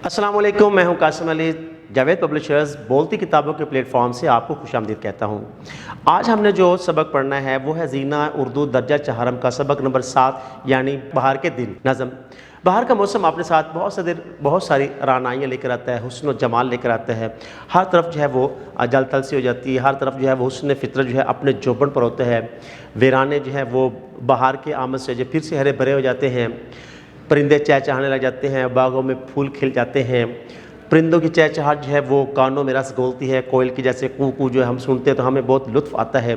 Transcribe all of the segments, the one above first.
अस्सलाम वालेकुम, मैं हूं कासिम अली। जावेद पब्लिशर्स बोलती किताबों के प्लेटफॉर्म से आपको खुशामदीद कहता हूं। आज हमने जो सबक पढ़ना है वो है ज़ीना उर्दू दर्जा चहारम का सबक नंबर 7 यानी बहार के दिन नज़म। बहार का मौसम अपने साथ बहुत सारी रानाइयाँ लेकर आता है, हुस्न और जमाल लेकर आता है। हर तरफ जो है वो जल थल सी हो जाती है, हर तरफ जो है वो हुस्न फितरत जो है अपने जोबन पर होता है। वीराने जो है वो बहार के आमद से जो फिर से हरे भरे हो जाते हैं। परिंदे चहचहाने लग जाते हैं, बागों में फूल खिल जाते हैं। परिंदों की चहचहाट जो है वो कानों में रस घोलती है। कोयल की जैसे कू कू जो है हम सुनते हैं तो हमें बहुत लुत्फ़ आता है।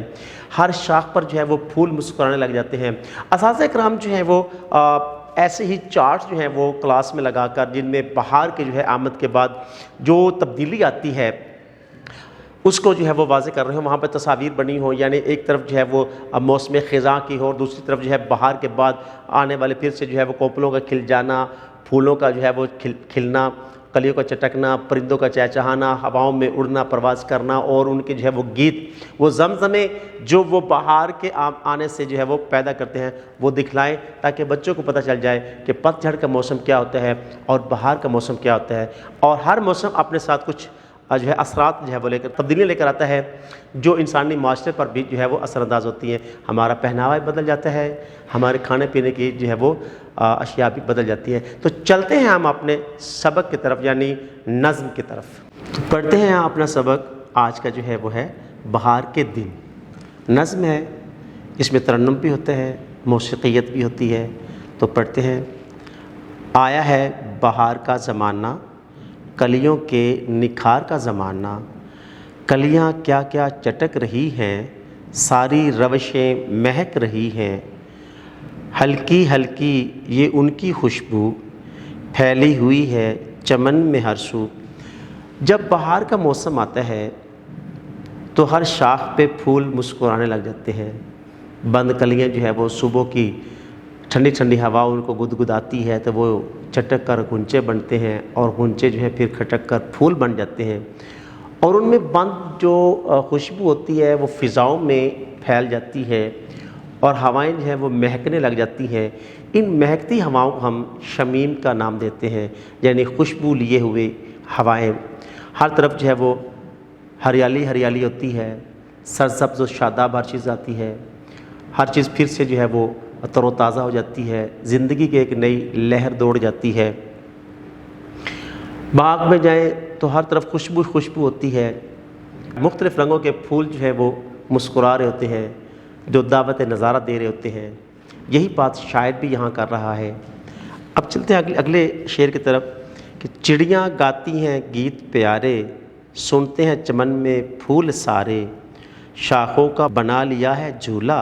हर शाख पर जो है वो फूल मुस्कुराने लग जाते हैं। असातिज़ा किराम जो हैं वो ऐसे ही चार्ट्स जो हैं वो क्लास में लगाकर जिनमें बहार के जो है आमद के बाद जो तब्दीली आती है उसको जो है वो वाज़े कर रहे हो। वहाँ पर तस्वीर बनी हो, यानी एक तरफ जो है वो मौसम ख़ज़ां की हो और दूसरी तरफ जो है बहार के बाद आने वाले फिर से जो है वो कोपलों का खिल जाना, फूलों का जो है वो खिलना, कलियों का चटकना, परिंदों का चहचहाना, हवाओं में उड़ना, परवाज़ करना और उनके जो है वो गीत, वो ज़मज़मे जो वो बहार के आने से जो है वो पैदा करते हैं वो दिखलाएं, ताकि बच्चों को पता चल जाए कि पतझड़ का मौसम क्या होता है और बहार का मौसम क्या होता है। और हर मौसम अपने साथ कुछ जो है असरात जो है वो लेकर तब्दीलियाँ लेकर आता है जो इंसानी माशरे पर भी जो है वो असरअंदाज होती हैं। हमारा पहनावा भी बदल जाता है, हमारे खाने पीने की जो है वो अशिया भी बदल जाती है। तो चलते हैं हम अपने सबक की तरफ यानी नज़्म की तरफ। तो पढ़ते हैं अपना सबक। आज का जो है वो है बहार के दिन नज़्म है, इसमें तरन्नुम भी होता है, मौसीक़ियत भी होती है। तो पढ़ते हैं। आया है बहार का ज़माना, कलियों के निखार का ज़माना, कलियाँ क्या क्या चटक रही हैं, सारी रवशें महक रही हैं, हल्की हल्की ये उनकी खुशबू फैली हुई है चमन में हर सू। जब बहार का मौसम आता है तो हर शाख पे फूल मुस्कुराने लग जाते हैं। बंद कलियाँ जो है वो सुबह की ठंडी ठंडी हवा उनको गुदगुदाती है तो वो चटक कर गुंचे बनते हैं और गुंचे जो है फिर खटक कर फूल बन जाते हैं और उनमें बंद जो खुशबू होती है वो फ़िज़ाओं में फैल जाती है और हवाएं जो है वो महकने लग जाती हैं। इन महकती हवाओं को हम शमीम का नाम देते हैं, यानी खुशबू लिए हुए हवाएं। हर तरफ जो है वो हरियाली हरियाली होती है, सरसब्ज़ और शादाब हर चीज़ आती है, हर चीज़ फिर से जो है वो तरोताज़ा हो जाती है, ज़िंदगी की एक नई लहर दौड़ जाती है। बाग में जाएं तो हर तरफ खुशबू खुशबू होती है, मुख्तलिफ़ रंगों के फूल जो है वो मुस्कुरा रहे होते हैं, जो दावत नज़ारा दे रहे होते हैं। यही बात शायर भी यहाँ कर रहा है। अब चलते हैं अगले शेर की तरफ कि चिड़ियाँ गाती हैं गीत प्यारे, सुनते हैं चमन में फूल सारे, शाखों का बना लिया है झूला,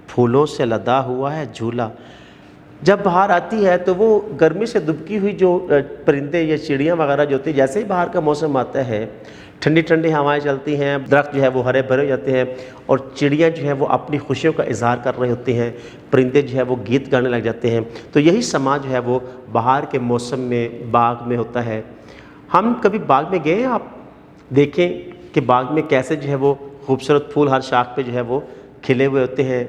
फूलों से लदा हुआ है झूला। जब बहार आती है तो वो गर्मी से दुबकी हुई जो परिंदे या चिड़ियाँ वगैरह जो होती है, जैसे ही बाहर का मौसम आता है ठंडी ठंडी हवाएं चलती हैं, दरख्त जो है वो हरे भरे हो जाते हैं और चिड़ियाँ जो है वो अपनी खुशियों का इजहार कर रहे होते हैं, परिंदे जो है वो गीत गाने लग जाते हैं। तो यही समा जो है वो बाहर के मौसम में बाग में होता है। हम कभी बाग में गए हैं? आप देखें कि बाग में कैसे जो है वो खूबसूरत फूल हर शाख पे जो है वो खिले हुए होते हैं।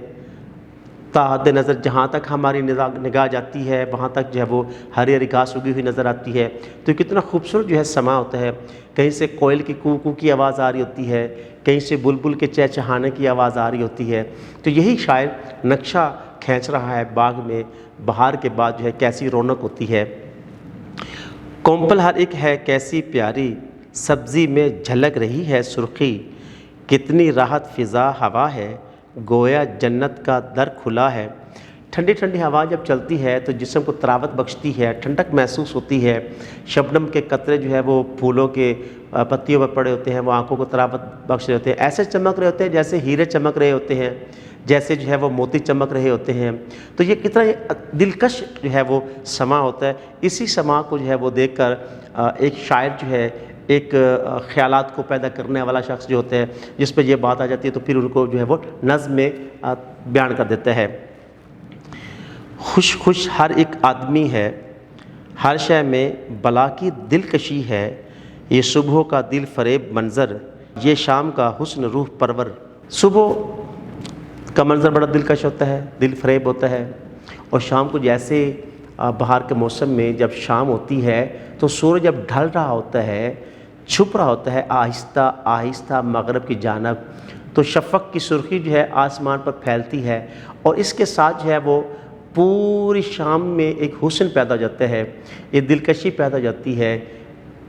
ताहद नज़र जहाँ तक हमारी निगाह जाती है वहाँ तक जो है वो हरी हरी घास उगी हुई नज़र आती है। तो कितना खूबसूरत जो है समा होता है। कहीं से कोयल की कू कू की आवाज़ आ रही होती है, कहीं से बुलबुल के चहचहाने की आवाज़ आ रही होती है। तो यही शायद नक्शा खींच रहा है बाग में बहार के बाद जो है कैसी रौनक होती है। कोंपल हर एक है कैसी प्यारी, सब्ज़ी में झलक रही है सुर्खी, कितनी राहत फ़िज़ा हवा है, गोया जन्नत का दर खुला है। ठंडी ठंडी हवा जब चलती है तो जिस्म को तरावत बख्शती है, ठंडक महसूस होती है। शबनम के कतरे जो है वो फूलों के पत्तियों पर पड़े होते हैं, वो आंखों को तरावत बख्श रहे होते हैं। ऐसे चमक रहे होते हैं जैसे हीरे चमक रहे होते हैं, जैसे जो है वो मोती चमक रहे होते हैं। तो ये कितना दिलकश जो है वो समा होता है। इसी समा को जो है वो देख कर एक शायर जो है एक ख़यालात को पैदा करने वाला शख्स जो होता है जिस पर ये बात आ जाती है तो फिर उनको जो है वो नज़्म में बयान कर देता है। खुश खुश हर एक आदमी है, हर शय में बला की दिलकशी है, ये सुबह का दिल फरेब मंज़र, ये शाम का हुस्न रूह परवर। सुबह का मंज़र बड़ा दिलकश होता है, दिल फरेब होता है और शाम को जैसे بہار کے موسم میں جب شام ہوتی ہے تو سورج جب ڈھل رہا ہوتا ہے، چھپ رہا ہوتا ہے آہستہ آہستہ مغرب کی جانب، تو شفق کی سرخی جو ہے آسمان پر پھیلتی ہے، اور اس کے ساتھ جو ہے وہ پوری شام میں ایک حسن پیدا ہو جاتا ہے، ایک دلکشی پیدا ہو جاتی ہے،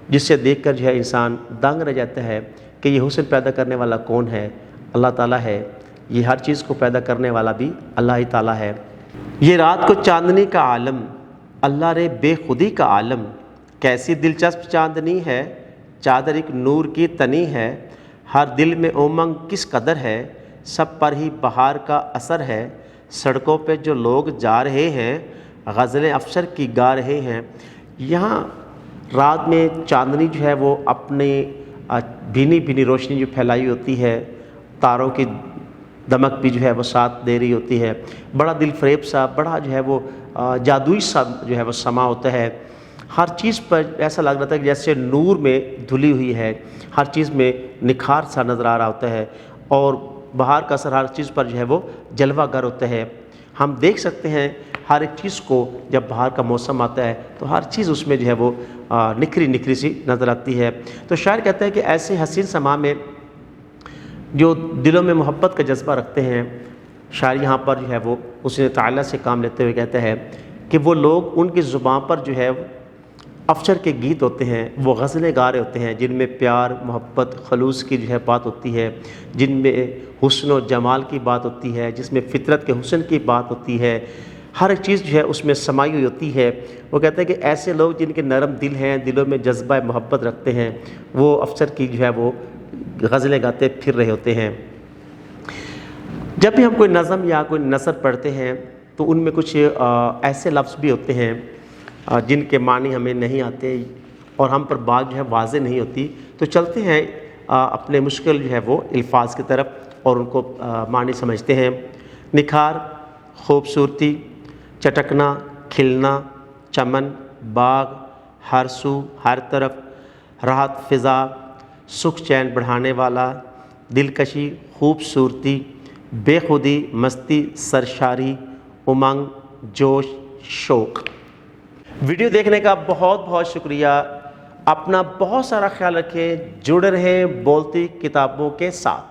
جس سے دیکھ کر جو ہے انسان دنگ رہ جاتا ہے کہ یہ حسن پیدا کرنے والا کون ہے؟ اللہ تعالیٰ ہے۔ یہ ہر چیز کو پیدا کرنے والا بھی اللہ ہی تعالیٰ ہے۔ یہ رات کو چاندنی کا عالم، اللہ رے بے خودی کا عالم، کیسی دلچسپ چاندنی ہے، چادر ایک نور کی تنی ہے، ہر دل میں امنگ کس قدر ہے، سب پر ہی بہار کا اثر ہے، سڑکوں پہ جو لوگ جا رہے ہیں غزلیں افسر کی گا رہے ہیں۔ یہاں رات میں چاندنی جو ہے وہ اپنی بھینی بھینی روشنی جو پھیلائی ہوتی ہے، تاروں کی دمک بھی جو ہے وہ ساتھ دے رہی ہوتی ہے، بڑا دل فریب سا، بڑا جو ہے وہ جادوئی سا جو ہے وہ سما ہوتا ہے، ہر چیز پر ایسا لگ رہا تھا کہ جیسے نور میں دھلی ہوئی ہے، ہر چیز میں نکھار سا نظر آ رہا ہوتا ہے، اور بہار کا اثر ہر چیز پر جو ہے وہ جلوہ گر ہوتا ہے۔ ہم دیکھ سکتے ہیں ہر ایک چیز کو، جب بہار کا موسم آتا ہے تو ہر چیز اس میں جو ہے وہ نکھری نکھری سی نظر آتی ہے۔ تو شاعر کہتا ہے کہ ایسے حسین سما میں جو دلوں میں محبت کا جذبہ رکھتے ہیں، شاعر یہاں پر جو ہے وہ حسن تعالیٰ سے کام لیتے ہوئے کہتا ہے کہ وہ لوگ، ان کی زبان پر جو ہے افسر کے گیت ہوتے ہیں، وہ غزلیں گا رہے ہوتے ہیں جن میں پیار، محبت، خلوص کی جو ہے بات ہوتی ہے، جن میں حسن و جمال کی بات ہوتی ہے، جس میں فطرت کے حسن کی بات ہوتی ہے، ہر ایک چیز جو ہے اس میں سمائی ہوئی ہوتی ہے۔ وہ کہتے ہیں کہ ایسے لوگ جن کے نرم دل ہیں، دلوں میں جذبہ محبت رکھتے ہیں، وہ افسر کی جو ہے وہ غزلیں گاتے پھر رہے ہوتے ہیں۔ جب بھی ہم کوئی نظم یا کوئی نثر پڑھتے ہیں تو ان میں کچھ ایسے لفظ بھی ہوتے ہیں جن کے معنی ہمیں نہیں آتے اور ہم پر بات جو ہے واضح نہیں ہوتی، تو چلتے ہیں اپنے مشکل جو ہے وہ الفاظ کی طرف اور ان کو معنی سمجھتے ہیں۔ نکھار، خوبصورتی، چٹکنا، کھلنا، چمن، باغ، ہر سو، ہر طرف، راحت فضا، سکھ چین بڑھانے والا، دلکشی، خوبصورتی، بے خودی، مستی، سرشاری، امنگ، جوش، شوق۔ ویڈیو دیکھنے کا بہت بہت شکریہ۔ اپنا بہت سارا خیال رکھیں، جڑے رہیں بولتی کتابوں کے ساتھ۔